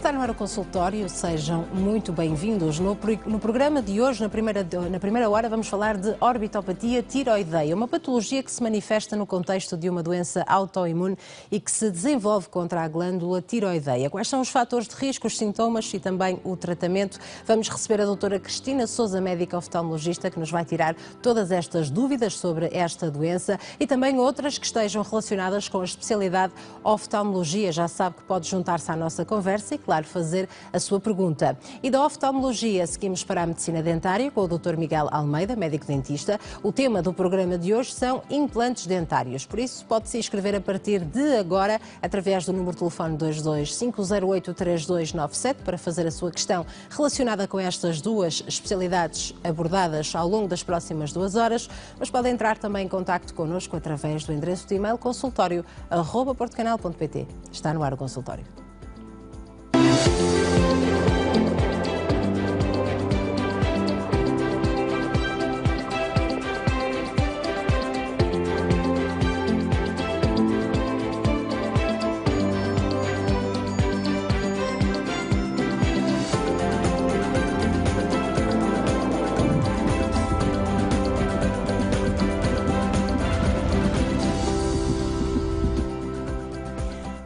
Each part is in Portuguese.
Está no ar o consultório, sejam muito bem-vindos. No programa de hoje, na primeira hora, vamos falar de orbitopatia tiroideia, uma patologia que se manifesta no contexto de uma doença autoimune e que se desenvolve contra a glândula tiroideia. Quais são os fatores de risco, os sintomas e também o tratamento? Vamos receber a doutora Cristina Sousa, médica oftalmologista, que nos vai tirar todas estas dúvidas sobre esta doença e também outras que estejam relacionadas com a especialidade oftalmologia. Já sabe que pode juntar-se à nossa conversa e, claro, fazer a sua pergunta. E da oftalmologia seguimos para a medicina dentária com o Dr. Miguel Almeida, médico dentista. O tema do programa de hoje são implantes dentários. Por isso, pode-se inscrever a partir de agora através do número de telefone 225083297 para fazer a sua questão relacionada com estas duas especialidades abordadas ao longo das próximas 2 horas. Mas pode entrar também em contacto connosco através do endereço de e-mail consultório@portucanal.pt. Está no ar o consultório.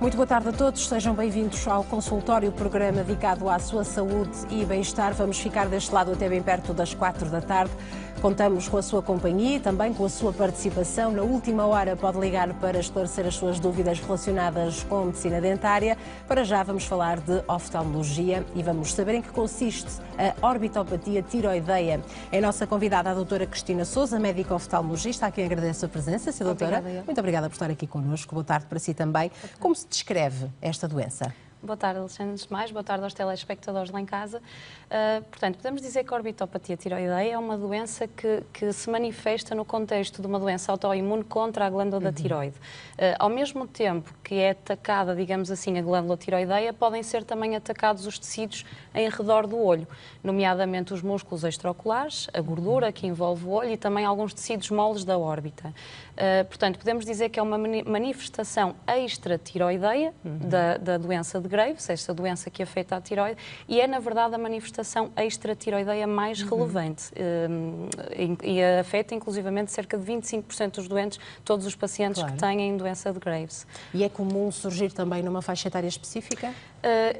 Muito boa tarde a todos, sejam bem-vindos ao consultório, programa dedicado à sua saúde e bem-estar. Vamos ficar deste lado até bem perto das 4 da tarde. Contamos com a sua companhia e também com a sua participação. Na última hora pode ligar para esclarecer as suas dúvidas relacionadas com a medicina dentária. Para já vamos falar de oftalmologia e vamos saber em que consiste a orbitopatia tiroideia. É a nossa convidada a doutora Cristina Sousa, médica oftalmologista, a quem agradeço a presença. Sim, doutora. Muito obrigada por estar aqui connosco. Boa tarde para si também. Como se descreve esta doença? Boa tarde, Alexandre. Antes de mais, boa tarde aos telespectadores lá em casa. Portanto, podemos dizer que a orbitopatia tiroideia é uma doença que se manifesta no contexto de uma doença autoimune contra a glândula da tiroide. Ao mesmo tempo que é atacada, digamos assim, a glândula tiroideia, podem ser também atacados os tecidos em redor do olho, nomeadamente os músculos extraoculares, a gordura que envolve o olho e também alguns tecidos moles da órbita. Portanto, podemos dizer que é uma manifestação extratiroideia da doença de Graves, esta doença que afeta a tiroide, e é, na verdade, a manifestação extratiroideia mais relevante e afeta, inclusivamente, cerca de 25% dos doentes, todos os pacientes que têm doença de Graves. E é comum surgir também numa faixa etária específica?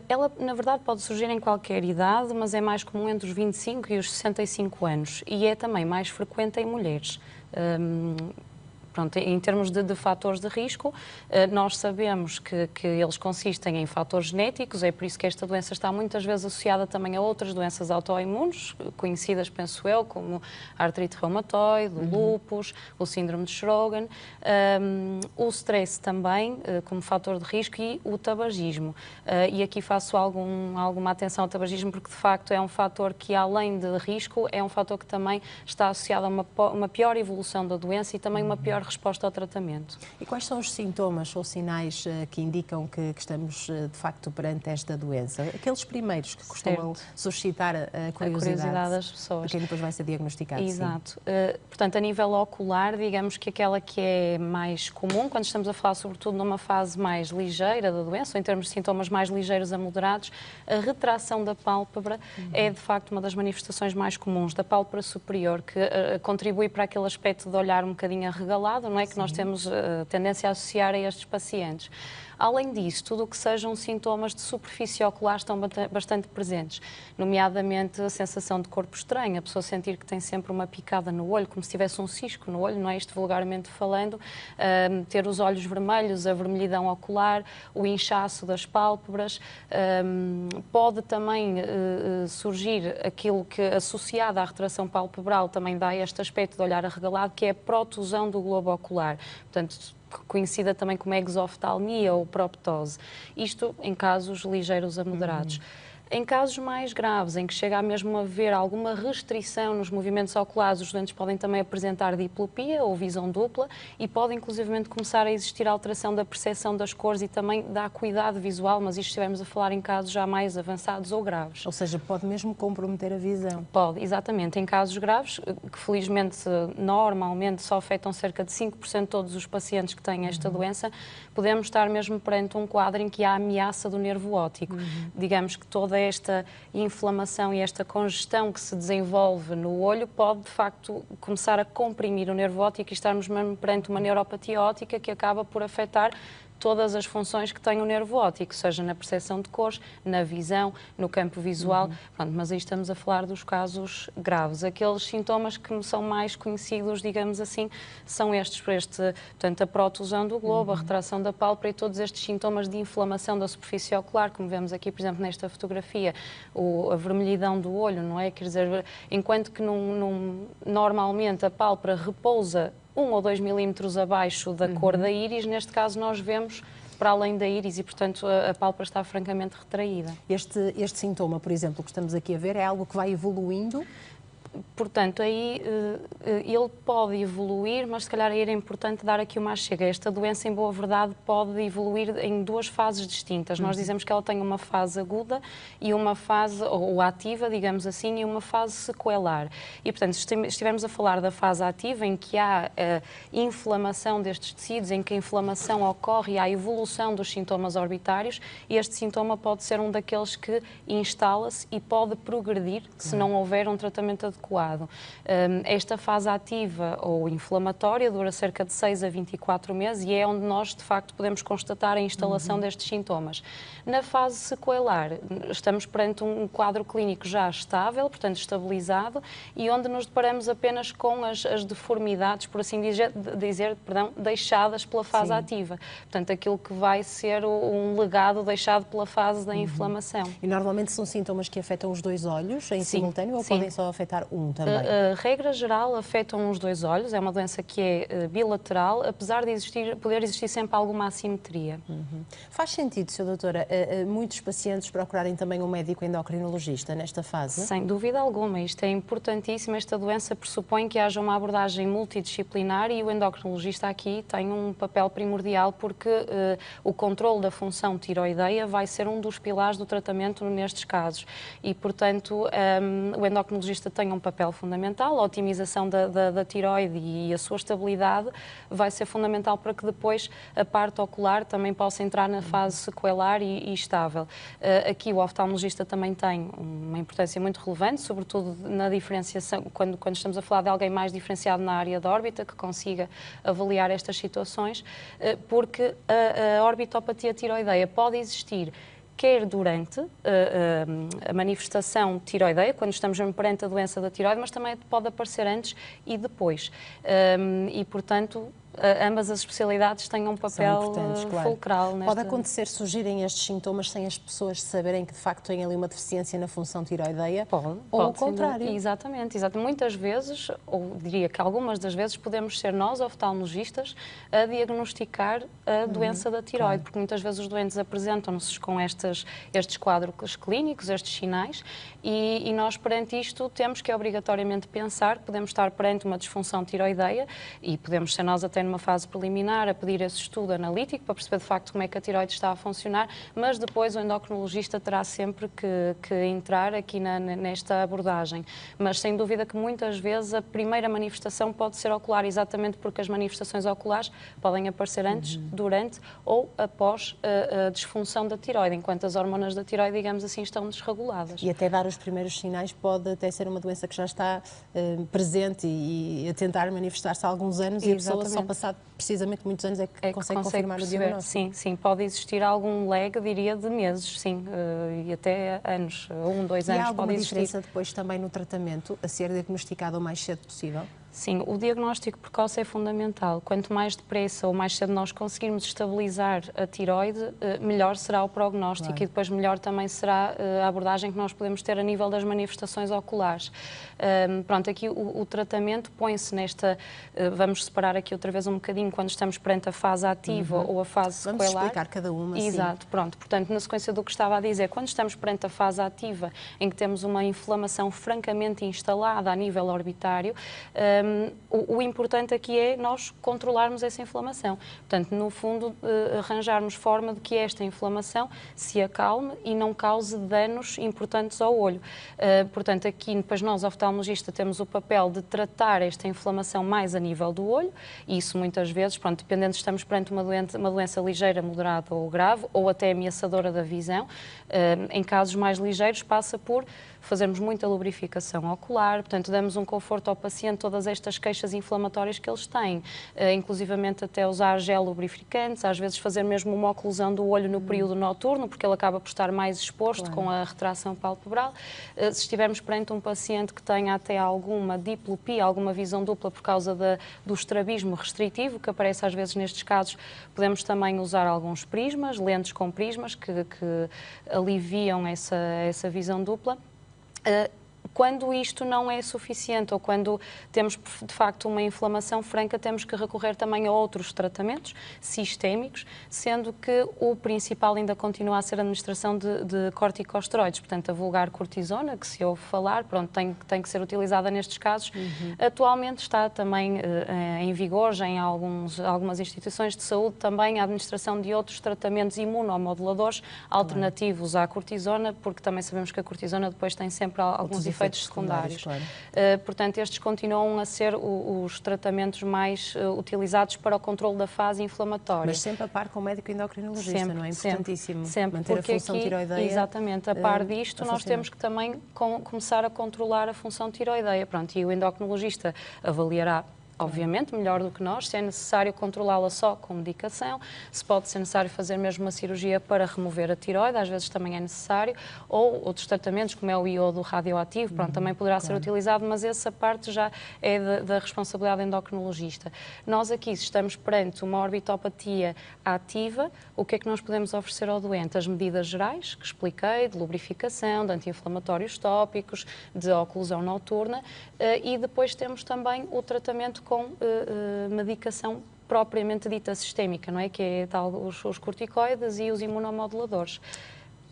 Ela, na verdade, pode surgir em qualquer idade, mas é mais comum entre os 25 e os 65 anos e é também mais frequente em mulheres. Pronto, em termos de fatores de risco, nós sabemos que eles consistem em fatores genéticos, é por isso que esta doença está muitas vezes associada também a outras doenças autoimunes, conhecidas, penso eu, como a artrite reumatoide, o lúpus, o síndrome de Sjögren, o stress também, como fator de risco, e o tabagismo. E aqui faço alguma atenção ao tabagismo, porque de facto é um fator que, além de risco, é um fator que também está associado a uma pior evolução da doença e também uma pior resposta ao tratamento. E quais são os sintomas ou sinais que indicam que estamos, de facto, perante esta doença? Aqueles primeiros que costumam suscitar a curiosidade das pessoas. De quem depois vai ser diagnosticado. Exato. Portanto, a nível ocular, digamos que aquela que é mais comum, quando estamos a falar sobretudo numa fase mais ligeira da doença, ou em termos de sintomas mais ligeiros a moderados, a retração da pálpebra é, de facto, uma das manifestações mais comuns da pálpebra superior, que contribui para aquele aspecto de olhar um bocadinho arregalado, não é, que nós temos tendência a associar a estes pacientes. Além disso, tudo o que sejam sintomas de superfície ocular estão bastante presentes, nomeadamente a sensação de corpo estranho, a pessoa sentir que tem sempre uma picada no olho, como se tivesse um cisco no olho, não é, isto vulgarmente falando, ter os olhos vermelhos, a vermelhidão ocular, o inchaço das pálpebras, pode também surgir aquilo que, associado à retração palpebral, também dá este aspecto de olhar arregalado, que é a protusão do globo ocular. Portanto, conhecida também como exoftalmia ou proptose. Isto em casos ligeiros a moderados. Em casos mais graves, em que chega a mesmo a haver alguma restrição nos movimentos oculares, os doentes podem também apresentar diplopia ou visão dupla e pode inclusivamente começar a existir alteração da percepção das cores e também da acuidade visual, mas isto estivemos a falar em casos já mais avançados ou graves. Ou seja, pode mesmo comprometer a visão. Pode, exatamente. Em casos graves, que felizmente, normalmente, só afetam cerca de 5% de todos os pacientes que têm esta doença, podemos estar mesmo perante um quadro em que há ameaça do nervo óptico. Digamos que toda esta inflamação e esta congestão que se desenvolve no olho pode, de facto, começar a comprimir o nervo óptico e estarmos mesmo perante uma neuropatia óptica que acaba por afetar todas as funções que tem o nervo óptico, seja na percepção de cores, na visão, no campo visual. Pronto, mas aí estamos a falar dos casos graves. Aqueles sintomas que são mais conhecidos, digamos assim, são portanto, a protusão do globo, a retração da pálpebra e todos estes sintomas de inflamação da superfície ocular, como vemos aqui, por exemplo, nesta fotografia, a vermelhidão do olho, não é? Quer dizer, enquanto que normalmente a pálpebra repousa 1 ou 2 milímetros abaixo da cor da íris, neste caso nós vemos para além da íris e, portanto, a pálpebra está francamente retraída. Este sintoma, por exemplo, que estamos aqui a ver, é algo que vai evoluindo? Portanto, aí ele pode evoluir, mas se calhar aí era importante dar aqui uma chega. Esta doença, em boa verdade, pode evoluir em duas fases distintas. Nós dizemos que ela tem uma fase aguda e uma fase, ou ativa, digamos assim, e uma fase sequelar. E, portanto, se estivermos a falar da fase ativa, em que há inflamação destes tecidos, em que a inflamação ocorre e há evolução dos sintomas orbitários, este sintoma pode ser um daqueles que instala-se e pode progredir se não houver um tratamento adequado. Esta fase ativa ou inflamatória dura cerca de 6 a 24 meses e é onde nós, de facto, podemos constatar a instalação destes sintomas. Na fase sequelar, estamos perante um quadro clínico já estável, portanto, estabilizado, e onde nos deparamos apenas com as deformidades, por assim dizer, deixadas pela fase ativa. Portanto, aquilo que vai ser um legado deixado pela fase da inflamação. E normalmente são sintomas que afetam os dois olhos em simultâneo ou podem só afetar um também? Regra geral, afetam os dois olhos. É uma doença que é bilateral, apesar de poder existir sempre alguma assimetria. Faz sentido, Sra. Doutora, muitos pacientes procurarem também um médico endocrinologista nesta fase? Sem dúvida alguma. Isto é importantíssimo. Esta doença pressupõe que haja uma abordagem multidisciplinar e o endocrinologista aqui tem um papel primordial porque o controle da função tiroideia vai ser um dos pilares do tratamento nestes casos. E, portanto, o endocrinologista tem um papel fundamental. A otimização da tiroide e a sua estabilidade vai ser fundamental para que depois a parte ocular também possa entrar na fase sequelar e estável. Aqui o oftalmologista também tem uma importância muito relevante, sobretudo na diferenciação, quando estamos a falar de alguém mais diferenciado na área da órbita, que consiga avaliar estas situações, porque a orbitopatia tiroideia pode existir quer durante a manifestação tiroideia, quando estamos perante a doença da tiroide, mas também pode aparecer antes e depois. E, portanto, ambas as especialidades têm um papel fulcral. Pode acontecer surgirem estes sintomas sem as pessoas saberem que de facto têm ali uma deficiência na função tiroideia? Pode, ou ao contrário? Exatamente. Muitas vezes, ou diria que algumas das vezes, podemos ser nós, oftalmologistas, a diagnosticar a doença da tiroide, porque muitas vezes os doentes apresentam-nos com estes quadros clínicos, estes sinais, e nós perante isto temos que obrigatoriamente pensar que podemos estar perante uma disfunção tiroideia e podemos ser nós até numa fase preliminar a pedir esse estudo analítico para perceber de facto como é que a tiroide está a funcionar, mas depois o endocrinologista terá sempre que entrar aqui nesta abordagem. Mas sem dúvida que muitas vezes a primeira manifestação pode ser ocular, exatamente porque as manifestações oculares podem aparecer antes, durante ou após a disfunção da tiroide, enquanto as hormonas da tiroide, digamos assim, estão desreguladas. E até dar os primeiros sinais pode até ser uma doença que já está presente e a tentar manifestar-se há alguns anos e a pessoa só passado precisamente muitos anos é que consegue confirmar perceber. O diagnóstico. Sim, pode existir algum lag, diria, de meses, sim, e até anos, 1, 2 anos pode existir. E há alguma diferença depois também no tratamento, a ser diagnosticado o mais cedo possível? Sim, o diagnóstico precoce é fundamental. Quanto mais depressa ou mais cedo nós conseguirmos estabilizar a tiroide, melhor será o prognóstico, claro. E depois melhor também será a abordagem que nós podemos ter a nível das manifestações oculares. Pronto, aqui o tratamento põe-se nesta... vamos separar aqui outra vez um bocadinho quando estamos perante a fase ativa ou a fase sequelar. Vamos explicar cada uma, Exato, sim. Pronto. Portanto, na sequência do que estava a dizer, quando estamos perante a fase ativa, em que temos uma inflamação francamente instalada a nível orbitário, o importante aqui é nós controlarmos essa inflamação. Portanto, no fundo, arranjarmos forma de que esta inflamação se acalme e não cause danos importantes ao olho. Portanto, aqui, depois nós, oftalmologista, temos o papel de tratar esta inflamação mais a nível do olho, e isso muitas vezes, pronto, dependendo se estamos perante uma doença ligeira, moderada ou grave, ou até ameaçadora da visão, em casos mais ligeiros passa por fazermos muita lubrificação ocular, portanto, damos um conforto ao paciente, todas estas queixas inflamatórias que eles têm, inclusivamente até usar gel lubrificantes, às vezes fazer mesmo uma oclusão do olho no período noturno, porque ele acaba por estar mais exposto com a retração palpebral. Se estivermos perante um paciente que tenha até alguma diplopia, alguma visão dupla por causa do estrabismo restritivo, que aparece às vezes nestes casos, podemos também usar alguns prismas, lentes com prismas, que aliviam essa visão dupla. Quando isto não é suficiente ou quando temos, de facto, uma inflamação franca, temos que recorrer também a outros tratamentos sistémicos, sendo que o principal ainda continua a ser a administração de corticosteroides, portanto, a vulgar cortisona, que se ouve falar, pronto, tem que ser utilizada nestes casos. Atualmente está também em vigor, já em algumas instituições de saúde, também a administração de outros tratamentos imunomoduladores alternativos à cortisona, porque também sabemos que a cortisona depois tem sempre alguns efeitos secundários. Claro. Portanto, estes continuam a ser os tratamentos mais utilizados para o controle da fase inflamatória. Mas sempre a par com o médico endocrinologista, sempre, não é? Importantíssimo sempre, manter porque a função aqui, tiroideia. Exatamente, a par disto, nós temos que também começar a controlar a função tiroideia. Pronto, e o endocrinologista avaliará, obviamente, melhor do que nós, se é necessário controlá-la só com medicação, se pode ser necessário fazer mesmo uma cirurgia para remover a tiroide, às vezes também é necessário, ou outros tratamentos, como é o iodo radioativo, pronto, também poderá ser utilizado, mas essa parte já é da responsabilidade do endocrinologista. Nós aqui, se estamos perante uma orbitopatia ativa, o que é que nós podemos oferecer ao doente? As medidas gerais, que expliquei, de lubrificação, de anti-inflamatórios tópicos, de oclusão noturna, e depois temos também o tratamento com medicação propriamente dita sistémica, não é? Que é tal, os corticoides e os imunomoduladores.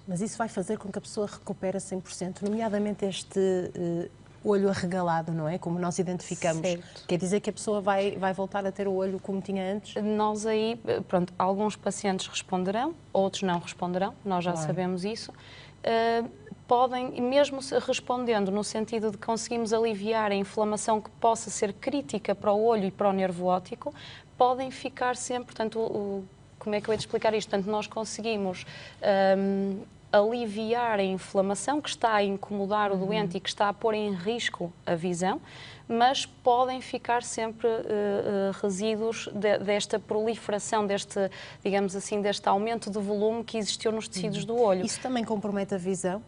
Mas isso vai fazer com que a pessoa recupere 100%, nomeadamente este olho arregalado, não é? Como nós identificamos. Certo. Quer dizer que a pessoa vai voltar a ter o olho como tinha antes? Nós aí, pronto, alguns pacientes responderão, outros não responderão, nós já sabemos isso. Podem, mesmo respondendo no sentido de conseguimos aliviar a inflamação que possa ser crítica para o olho e para o nervo óptico, podem ficar sempre, portanto, como é que eu ia te explicar isto? Portanto, nós conseguimos aliviar a inflamação que está a incomodar o doente e que está a pôr em risco a visão, mas podem ficar sempre resíduos desta proliferação, digamos assim, deste aumento de volume que existiu nos tecidos do olho. Isso também compromete a visão?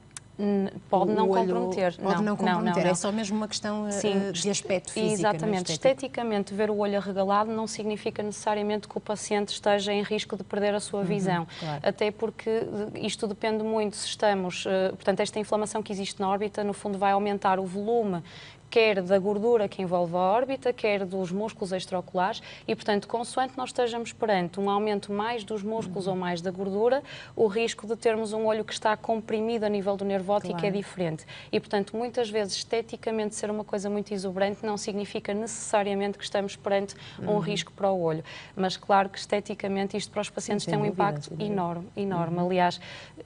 Pode não comprometer. Pode não comprometer, é só mesmo uma questão de aspecto físico. Exatamente. Esteticamente, ver o olho arregalado não significa necessariamente que o paciente esteja em risco de perder a sua visão. Claro. Até porque isto depende muito se estamos... Portanto, esta inflamação que existe na órbita, no fundo, vai aumentar o volume quer da gordura que envolve a órbita, quer dos músculos extraoculares e, portanto, consoante nós estejamos perante um aumento mais dos músculos ou mais da gordura, o risco de termos um olho que está comprimido a nível do nervo óptico é diferente. E, portanto, muitas vezes, esteticamente, ser uma coisa muito exuberante não significa necessariamente que estamos perante um risco para o olho. Mas, claro que, esteticamente, isto para os pacientes tem um impacto enorme. Aliás,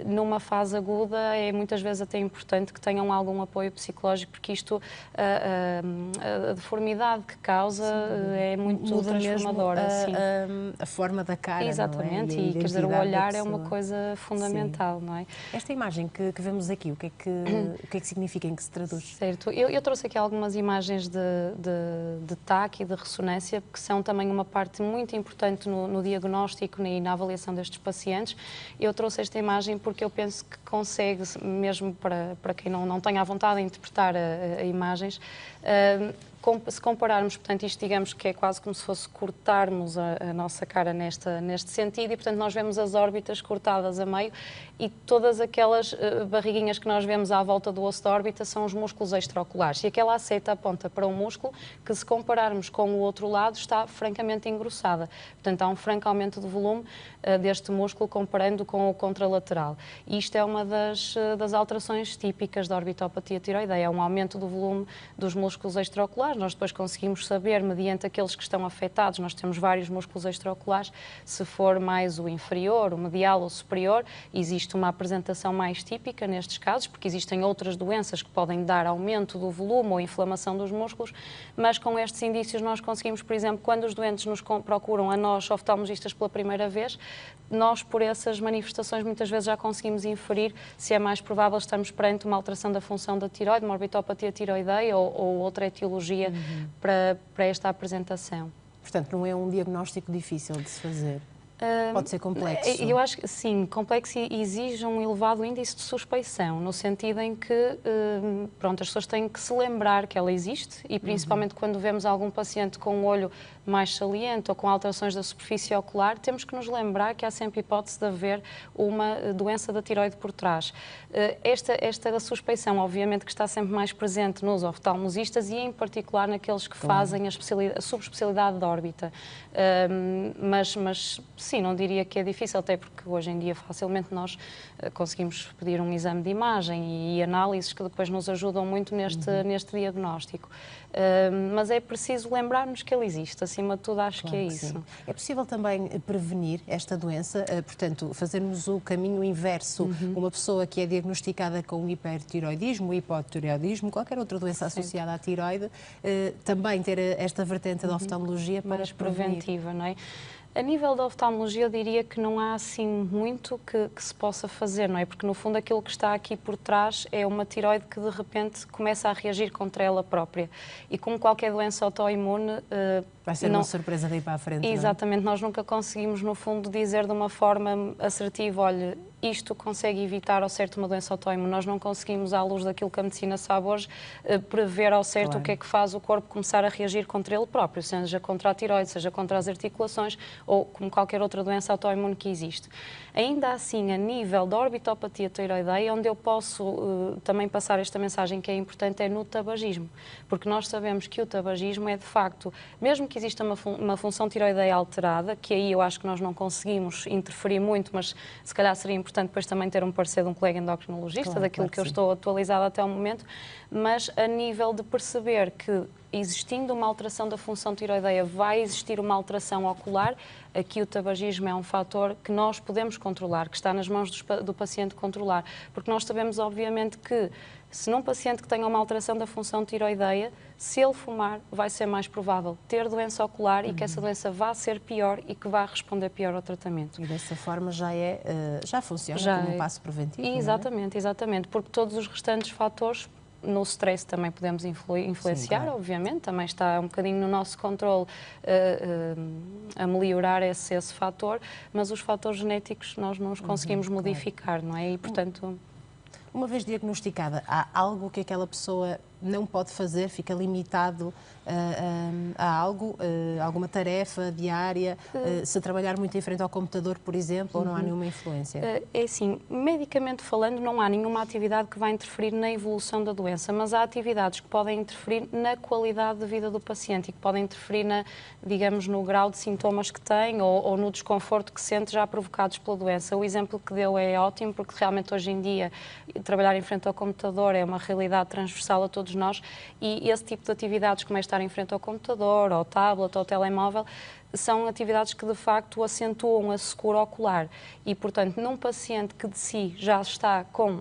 numa fase aguda, é muitas vezes até importante que tenham algum apoio psicológico, porque isto... A deformidade que causa é muito transformadora. A forma da cara. Exatamente, não é? E quer dizer, o olhar é uma coisa fundamental, não é? Esta imagem que vemos aqui, o que é que significa, em que se traduz? Certo, eu trouxe aqui algumas imagens de TAC e de ressonância, que são também uma parte muito importante no diagnóstico e na avaliação destes pacientes. Eu trouxe esta imagem porque eu penso que consegue, mesmo para quem não tenha a vontade de interpretar imagens, Se compararmos, portanto, isto digamos que é quase como se fosse cortarmos a nossa cara neste sentido e, portanto, nós vemos as órbitas cortadas a meio e todas aquelas barriguinhas que nós vemos à volta do osso da órbita são os músculos extraoculares. E aquela seta aponta para um músculo que, se compararmos com o outro lado, está francamente engrossada. Portanto, há um franco aumento de volume deste músculo comparando com o contralateral. E isto é uma das alterações típicas da orbitopatia tiroideia, é um aumento do volume dos músculos extraoculares. Nós depois conseguimos saber, mediante aqueles que estão afetados, nós temos vários músculos extraoculares, se for mais o inferior, o medial ou o superior, existe uma apresentação mais típica nestes casos, porque existem outras doenças que podem dar aumento do volume ou inflamação dos músculos, mas com estes indícios nós conseguimos, por exemplo, quando os doentes nos procuram a nós, oftalmologistas, pela primeira vez, nós, por essas manifestações, muitas vezes já conseguimos inferir se é mais provável estarmos perante uma alteração da função da tiroide, uma orbitopatia tiroideia ou outra etiologia para esta apresentação. Portanto, não é um diagnóstico difícil de se fazer? Pode ser complexo? Eu acho que sim, complexo e exige um elevado índice de suspeição, no sentido em que pronto, as pessoas têm que se lembrar que ela existe e principalmente quando vemos algum paciente com o olho mais saliente ou com alterações da superfície ocular, temos que nos lembrar que há sempre hipótese de haver uma doença da tiroide por trás. Esta suspeição, obviamente, que está sempre mais presente nos oftalmologistas e, em particular, naqueles que fazem a subespecialidade da órbita. Mas, sim, não diria que é difícil, até porque hoje em dia facilmente nós conseguimos pedir um exame de imagem e análises que depois nos ajudam muito neste diagnóstico. Mas é preciso lembrar-nos que ele existe, acima de tudo acho que é isso. Sim. É possível também prevenir esta doença, portanto, fazermos o caminho inverso, uma pessoa que é diagnosticada com hipertiroidismo, hipotiroidismo, qualquer outra doença associada à tiroide, também ter esta vertente da oftalmologia para mais preventiva, não é? A nível da oftalmologia, eu diria que não há assim muito que se possa fazer, não é? Porque, no fundo, aquilo que está aqui por trás é uma tiroide que, de repente, começa a reagir contra ela própria. E como qualquer doença autoimune... Vai ser uma surpresa daí para a frente, Exatamente, não é? Nós nunca conseguimos, no fundo, dizer de uma forma assertiva, olha, isto consegue evitar ao certo uma doença autoimune. Nós não conseguimos, à luz daquilo que a medicina sabe hoje, prever ao certo o que é que faz o corpo começar a reagir contra ele próprio, seja contra a tiroide, seja contra as articulações ou como qualquer outra doença autoimune que existe. Ainda assim, a nível da orbitopatia tiroideia, onde eu posso também passar esta mensagem que é importante é no tabagismo, porque nós sabemos que o tabagismo é, de facto, mesmo que exista uma função tiroideia alterada, que aí eu acho que nós não conseguimos interferir muito, mas se calhar seria importante depois também ter um parecer de um colega endocrinologista, daquilo que eu estou atualizada até o momento, mas a nível de perceber que existindo uma alteração da função tiroideia vai existir uma alteração ocular, aqui o tabagismo é um fator que nós podemos controlar, que está nas mãos do paciente controlar, porque nós sabemos obviamente que se num paciente que tenha uma alteração da função tiroideia, se ele fumar, vai ser mais provável ter doença ocular e que essa doença vá ser pior e que vá responder pior ao tratamento. E dessa forma já funciona como um passo preventivo, exatamente, exatamente, porque todos os restantes fatores no stress também podemos influenciar, sim, claro. Obviamente, também está um bocadinho no nosso controle a melhorar esse fator, mas os fatores genéticos nós não os conseguimos modificar, claro. Não é? E, portanto... Uma vez diagnosticada, há algo que aquela pessoa não pode fazer, fica limitado a algo, alguma tarefa diária, se trabalhar muito em frente ao computador, por exemplo, ou não há nenhuma influência? É assim, medicamente falando, não há nenhuma atividade que vai interferir na evolução da doença, mas há atividades que podem interferir na qualidade de vida do paciente e que podem interferir, digamos, no grau de sintomas que tem ou no desconforto que sente já provocados pela doença. O exemplo que deu é ótimo, porque realmente hoje em dia trabalhar em frente ao computador é uma realidade transversal a todos nós e esse tipo de atividades, como é estar em frente ao computador, ao tablet, ao telemóvel, são atividades que de facto acentuam a secura ocular e, portanto, num paciente que de si já está com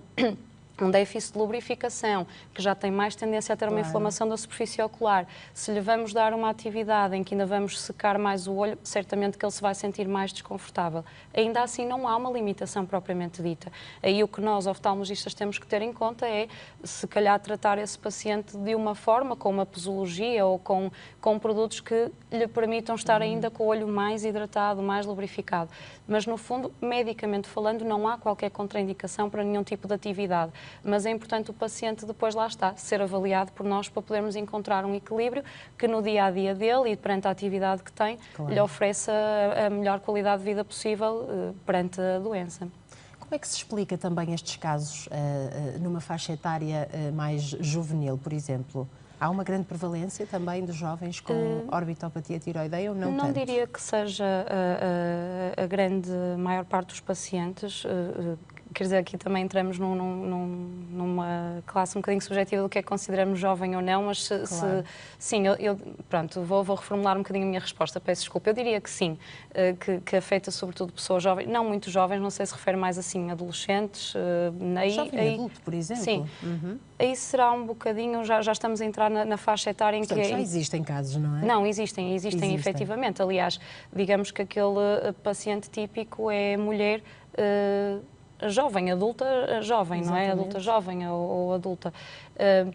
um déficit de lubrificação, que já tem mais tendência a ter uma inflamação da superfície ocular, se lhe vamos dar uma atividade em que ainda vamos secar mais o olho, certamente que ele se vai sentir mais desconfortável. Ainda assim, não há uma limitação propriamente dita. Aí o que nós, oftalmologistas, temos que ter em conta é, se calhar, tratar esse paciente de uma forma, com uma posologia ou com produtos que lhe permitam estar ainda com o olho mais hidratado, mais lubrificado. Mas, no fundo, medicamente falando, não há qualquer contraindicação para nenhum tipo de atividade. mas é importante o paciente depois, lá está, ser avaliado por nós para podermos encontrar um equilíbrio que no dia-a-dia dele e perante a atividade que tem, lhe ofereça a melhor qualidade de vida possível perante a doença. Como é que se explica também estes casos numa faixa etária mais juvenil, por exemplo? Há uma grande prevalência também de jovens com orbitopatia tiroideia ou não tanto? Não diria que seja a grande maior parte dos pacientes. Quer dizer, aqui também entramos numa classe um bocadinho subjetiva do que é que consideramos jovem ou não, mas sim, pronto, vou reformular um bocadinho a minha resposta, peço desculpa. Eu diria que sim, que afeta sobretudo pessoas jovens, não muito jovens, não sei se refere mais assim a adolescentes. Jovem adulto, por exemplo. Sim, aí será um bocadinho, já estamos a entrar na faixa etária em que... já existem casos, não é? Não, existem efetivamente. Aliás, digamos que aquele paciente típico é mulher... jovem, adulta, jovem, Exatamente. Não é? Adulta, jovem ou adulta.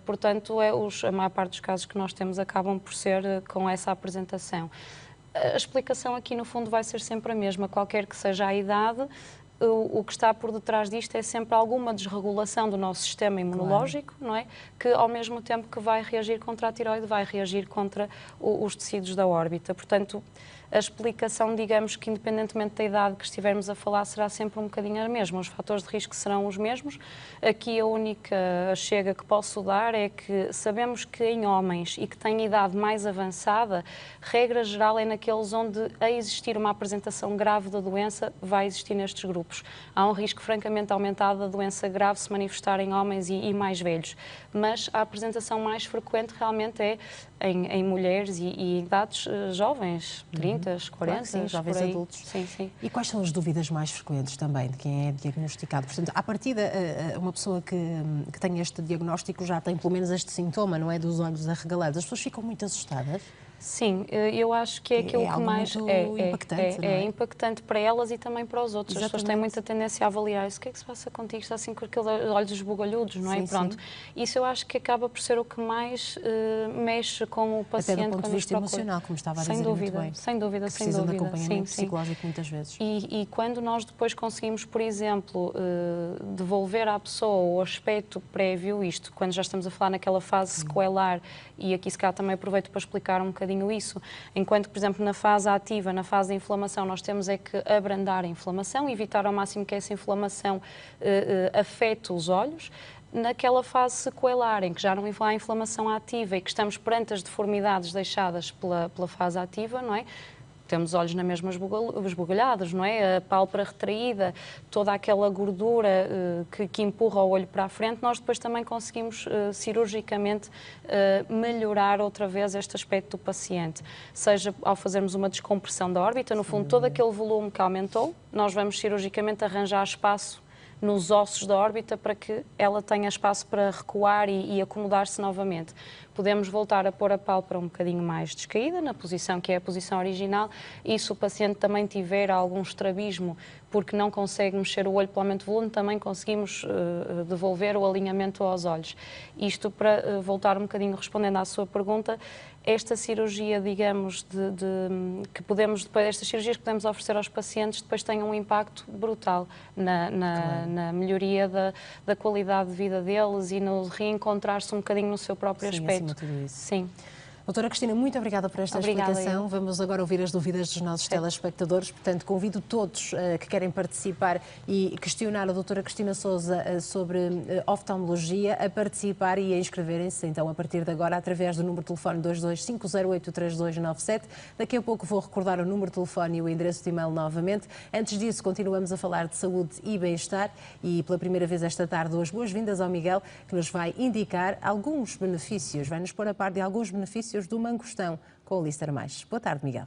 Portanto, a maior parte dos casos que nós temos acabam por ser com essa apresentação. A explicação aqui, no fundo, vai ser sempre a mesma, qualquer que seja a idade. O que está por detrás disto é sempre alguma desregulação do nosso sistema imunológico, não é? Que, ao mesmo tempo que vai reagir contra a tiroide, vai reagir contra os tecidos da órbita. Portanto, a explicação, digamos que independentemente da idade que estivermos a falar, será sempre um bocadinho a mesma. Os fatores de risco serão os mesmos. Aqui a única chega que posso dar é que sabemos que em homens e que têm idade mais avançada, regra geral é naqueles onde, a existir uma apresentação grave da doença, vai existir nestes grupos. Há um risco francamente aumentado da doença grave se manifestar em homens e mais velhos. Mas a apresentação mais frequente realmente é em mulheres e idades jovens, 30, 40, claro, sim, jovens adultos. Sim. E quais são as dúvidas mais frequentes também de quem é diagnosticado? Portanto, à partida, uma pessoa que tem este diagnóstico já tem pelo menos este sintoma, não é? Dos olhos arregalados. As pessoas ficam muito assustadas? Sim, eu acho que é aquilo que mais impactante, é impactante para elas e também para os outros. Exatamente. As pessoas têm muita tendência a avaliar isso. O que é que se passa contigo? Está assim com aqueles olhos esbugalhudos, não é? Sim, pronto. Sim. Isso eu acho que acaba por ser o que mais mexe com o paciente. Até do ponto de vista emocional, como estava a dizer muito bem. Sem dúvida. Precisam de acompanhamento psicológico muitas vezes. E quando nós depois conseguimos, por exemplo, devolver à pessoa o aspecto prévio, isto, quando já estamos a falar naquela fase sequelar, e aqui se calhar também aproveito para explicar um bocadinho isso, enquanto que, por exemplo, na fase ativa, na fase da inflamação, nós temos é que abrandar a inflamação, evitar ao máximo que essa inflamação afete os olhos. Naquela fase sequelar, em que já não há inflamação ativa e que estamos perante as deformidades deixadas pela fase ativa, não é? Temos olhos na mesma esbugalhados, não é? A pálpebra retraída, toda aquela gordura que empurra o olho para a frente, nós depois também conseguimos cirurgicamente melhorar outra vez este aspecto do paciente. Seja ao fazermos uma descompressão da órbita, no fundo todo aquele volume que aumentou, nós vamos cirurgicamente arranjar espaço nos ossos da órbita para que ela tenha espaço para recuar e acomodar-se novamente. Podemos voltar a pôr a pálpebra um bocadinho mais descaída, na posição que é a posição original, e se o paciente também tiver algum estrabismo porque não consegue mexer o olho pelo aumento de volume, também conseguimos devolver o alinhamento aos olhos. Isto para voltar um bocadinho respondendo à sua pergunta, esta cirurgia, digamos, que podemos, depois destas cirurgias que podemos oferecer aos pacientes, depois tem um impacto brutal na melhoria da qualidade de vida deles e no reencontrar-se um bocadinho no seu próprio aspecto. Tudo isso. Sim. Doutora Cristina, muito obrigada por esta explicação. Vamos agora ouvir as dúvidas dos nossos telespectadores. Portanto, convido todos que querem participar e questionar a doutora Cristina Sousa sobre oftalmologia a participar e a inscreverem-se, então, a partir de agora, através do número de telefone 225083297. Daqui a pouco vou recordar o número de telefone e o endereço de e-mail novamente. Antes disso, continuamos a falar de saúde e bem-estar e, pela primeira vez esta tarde, hoje, boas-vindas ao Miguel, que nos vai indicar alguns benefícios, vai-nos pôr a par de alguns benefícios do mangostão com o Lister Mais. Boa tarde, Miguel.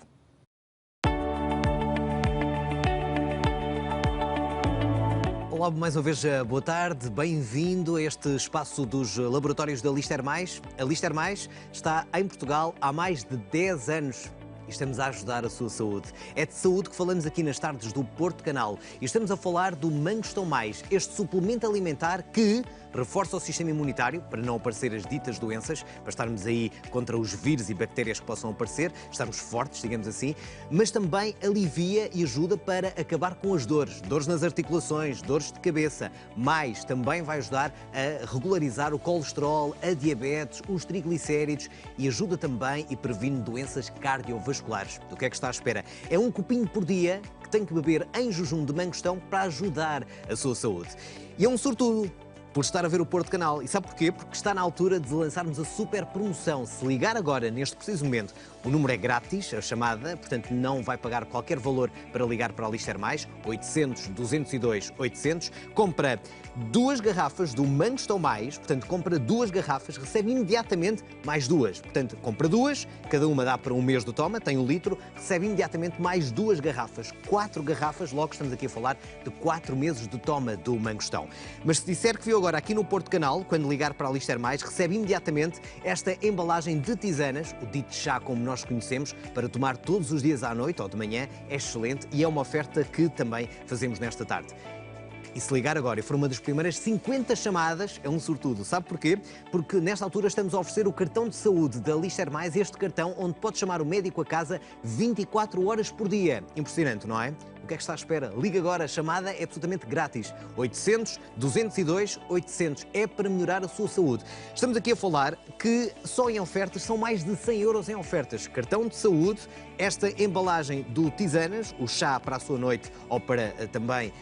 Olá, mais uma vez, boa tarde, bem-vindo a este espaço dos laboratórios da Lister Mais. A Lister Mais está em Portugal há mais de 10 anos. E estamos a ajudar a sua saúde. É de saúde que falamos aqui nas tardes do Porto Canal. E estamos a falar do Mangostão Mais, este suplemento alimentar que reforça o sistema imunitário para não aparecer as ditas doenças, para estarmos aí contra os vírus e bactérias que possam aparecer, estarmos fortes, digamos assim, mas também alivia e ajuda para acabar com as dores nas articulações, dores de cabeça, mas também vai ajudar a regularizar o colesterol, a diabetes, os triglicéridos e ajuda também e previne doenças cardiovasculares. Do que é que está à espera? É um copinho por dia que tem que beber em jejum de mangostão para ajudar a sua saúde. E é um sortudo por estar a ver o Porto Canal. E sabe porquê? Porque está na altura de lançarmos a super promoção. Se ligar agora, neste preciso momento, o número é grátis, a chamada, portanto não vai pagar qualquer valor para ligar para a Lister Mais, 800 202 800, compra 2 garrafas do Mangostão Mais, portanto compra 2 garrafas, recebe imediatamente mais 2. Portanto, compra 2, cada uma dá para um mês do Toma, tem 1 litro, recebe imediatamente mais 2 garrafas, 4 garrafas, logo estamos aqui a falar de 4 meses de Toma do Mangostão. Mas se disser que viu agora aqui no Porto Canal, quando ligar para a Lister Mais, recebe imediatamente esta embalagem de tisanas, o dito chá como nós conhecemos, para tomar todos os dias à noite ou de manhã, é excelente e é uma oferta que também fazemos nesta tarde. E se ligar agora e for uma das primeiras 50 chamadas, é um sortudo. Sabe porquê? Porque nesta altura estamos a oferecer o cartão de saúde da Lister Mais, este cartão onde pode chamar o médico a casa 24 horas por dia. Impressionante, não é? O que é que está à espera? Liga agora, a chamada é absolutamente grátis. 800 202 800. É para melhorar a sua saúde. Estamos aqui a falar que só em ofertas são mais de 100 euros em ofertas. Cartão de saúde, esta embalagem do Tisanas, o chá para a sua noite ou para também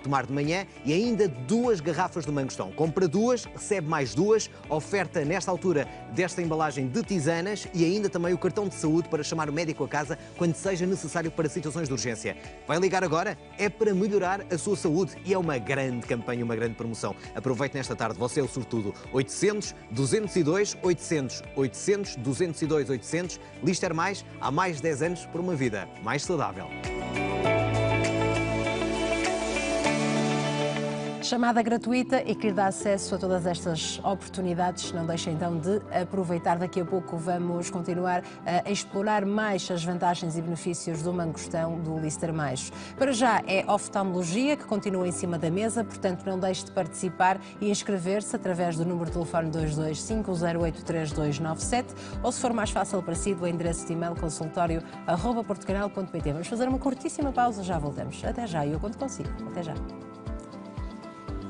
tomar de manhã, e ainda 2 garrafas de Mangostão. Compra 2, recebe mais 2. Oferta nesta altura desta embalagem de Tisanas e ainda também o cartão de saúde para chamar o médico a casa quando seja necessário para situações de urgência. Vai ligar agora? É para melhorar a sua saúde e é uma grande campanha, uma grande promoção. Aproveite nesta tarde, você é o sortudo. 800 202 800. 800 202 800. Lister Mais, há mais de 10 anos por uma vida mais saudável. Chamada gratuita e que lhe dá acesso a todas estas oportunidades. Não deixe então de aproveitar. Daqui a pouco vamos continuar a explorar mais as vantagens e benefícios do Mangostão do Lister Mais. Para já é oftalmologia que continua em cima da mesa, portanto não deixe de participar e inscrever-se através do número de telefone 225083297 ou, se for mais fácil para si, do endereço de e-mail consultório@portocanal.pt. Vamos fazer uma curtíssima pausa, já voltamos. Até já, e eu conto consigo. Até já.